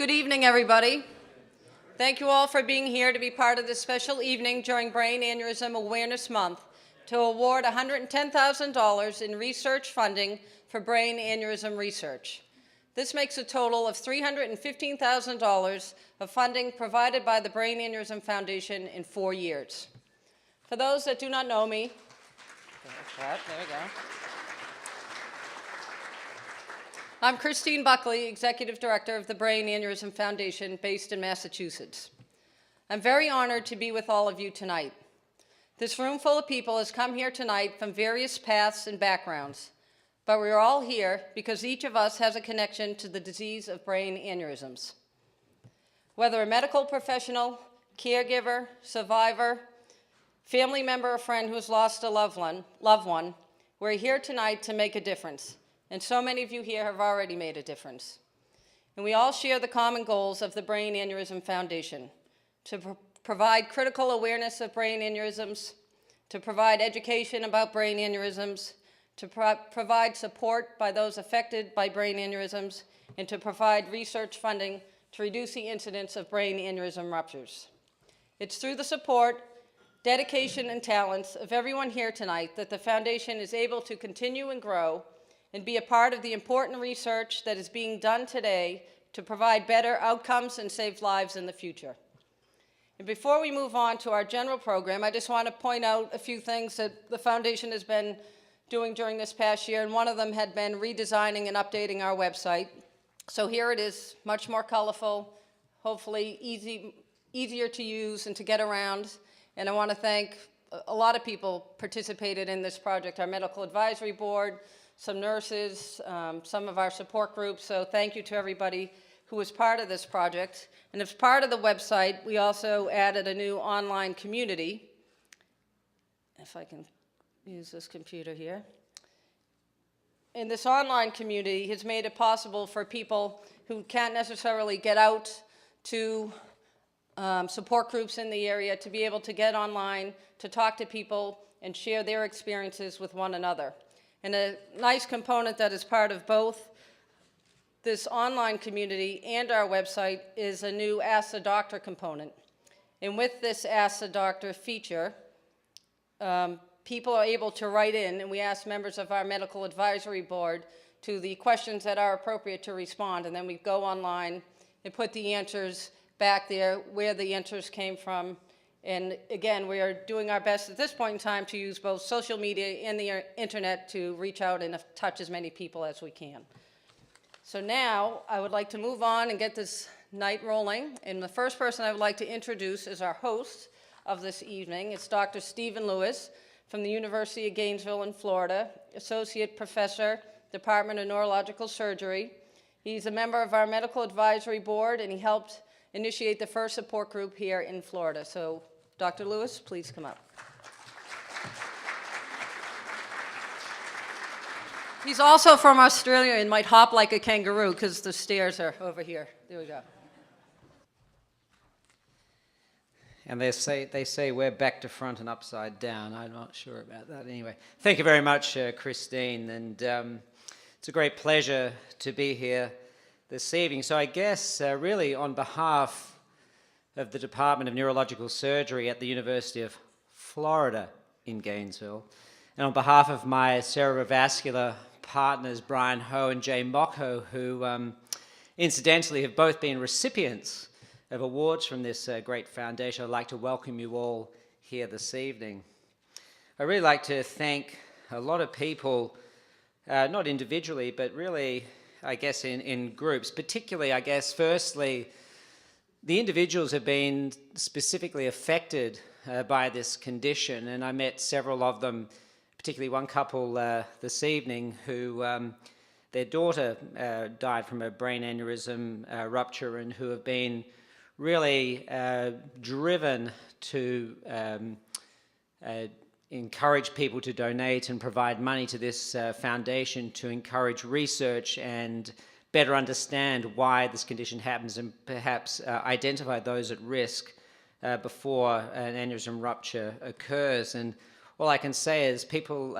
Good evening, everybody. Thank you all for being here to be part of this special evening during Brain Aneurysm Awareness Month to award $110,000 in research funding for brain aneurysm research. This makes a total of $315,000 of funding provided by the Brain Aneurysm Foundation in 4 years. For those that do not know me, there we go. I'm Christine Buckley, Executive Director of the Brain Aneurysm Foundation based in Massachusetts. I'm very honored to be with all of you tonight. This room full of people has come here tonight from various paths and backgrounds, but we're all here because each of us has a connection to the disease of brain aneurysms. Whether a medical professional, caregiver, survivor, family member or friend who has lost a loved one, we're here tonight to make a difference. And so many of you here have already made a difference. And we all share the common goals of the Brain Aneurysm Foundation: to provide critical awareness of brain aneurysms, to provide education about brain aneurysms, to provide support by those affected by brain aneurysms, and to provide research funding to reduce the incidence of brain aneurysm ruptures. It's through the support, dedication, and talents of everyone here tonight that the Foundation is able to continue and grow and be a part of the important research that is being done today to provide better outcomes and save lives in the future. And before we move on to our general program, I just want to point out a few things that the Foundation has been doing during this past year, and one of them had been redesigning and updating our website. So here it is, much more colorful, hopefully easier to use and to get around. And I want to thank a lot of people participated in this project: our medical advisory board, some nurses, some of our support groups. So thank you to everybody who was part of this project. And as part of the website, we also added a new online community. If I can use this computer here. And this online community has made it possible for people who can't necessarily get out to support groups in the area to be able to get online, to talk to people and share their experiences with one another. And a nice component that is part of both this online community and our website is a new Ask the Doctor component. And with this Ask the Doctor feature, people are able to write in, and we ask members of our medical advisory board to the questions that are appropriate to respond, and then we go online and put the answers back there where the answers came from. And again, we are doing our best at this point in time to use both social media and the internet to reach out and touch as many people as we can. So now I would like to move on and get this night rolling. And the first person I would like to introduce is our host of this evening. It's Dr. Stephen Lewis from the University of Gainesville in Florida, Associate Professor, Department of Neurological Surgery. He's a member of our medical advisory board, and he helped initiate the first support group here in Florida. So Dr. Lewis, please come up. He's also from Australia and might hop like a kangaroo because the stairs are over here. There we go. And they say we're back to front and upside down. I'm not sure about that. Anyway, thank you very much, Christine. And it's a great pleasure to be here this evening. So I guess really on behalf of the Department of Neurological Surgery at the University of Florida in Gainesville, and on behalf of my cerebrovascular partners, Brian Ho and Jay Mockho, who incidentally have both been recipients of awards from this great foundation, I'd like to welcome you all here this evening. I'd really like to thank a lot of people, not individually, but really, I guess, in groups. Particularly, I guess, firstly, the individuals have been specifically affected by this condition, and I met several of them, particularly one couple this evening who their daughter died from a brain aneurysm rupture, and who have been really driven to encourage people to donate and provide money to this foundation to encourage research and better understand why this condition happens, and perhaps identify those at risk before an aneurysm rupture occurs. And all I can say is people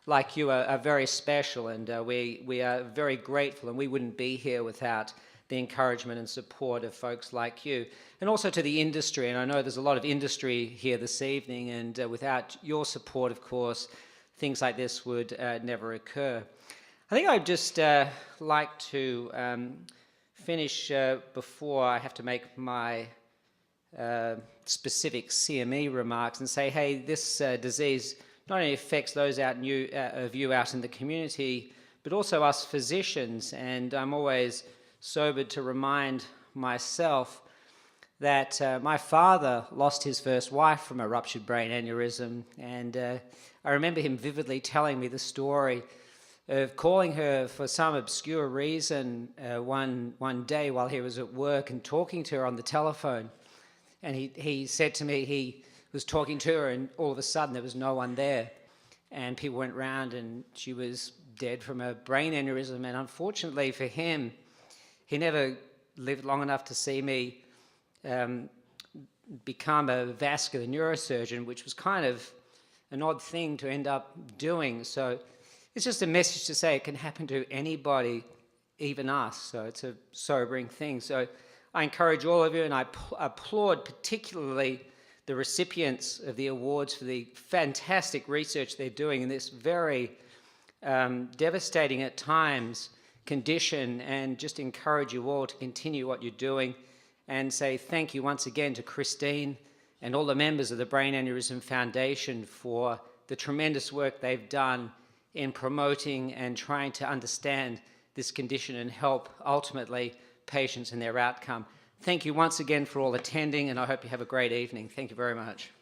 like you are very special, and we are very grateful, and we wouldn't be here without the encouragement and support of folks like you. And also to the industry, and I know there's a lot of industry here this evening, and without your support, of course, things like this would never occur. I think I'd just like to finish before I have to make my specific CME remarks and say, hey, this disease not only affects those of you out in the community, but also us physicians. And I'm always sobered to remind myself that my father lost his first wife from a ruptured brain aneurysm. And I remember him vividly telling me the story of calling her for some obscure reason one day while he was at work and talking to her on the telephone. And he said to me he was talking to her, and all of a sudden there was no one there. And people went round, and she was dead from a brain aneurysm. And unfortunately for him, he never lived long enough to see me become a vascular neurosurgeon, which was kind of an odd thing to end up doing. So it's just a message to say it can happen to anybody, even us. So it's a sobering thing. So I encourage all of you, and I applaud particularly the recipients of the awards for the fantastic research they're doing in this very devastating at times condition, and just encourage you all to continue what you're doing, and say thank you once again to Christine and all the members of the Brain Aneurysm Foundation for the tremendous work they've done in promoting and trying to understand this condition and help ultimately patients and their outcome. Thank you once again for all attending, and I hope you have a great evening. Thank you very much.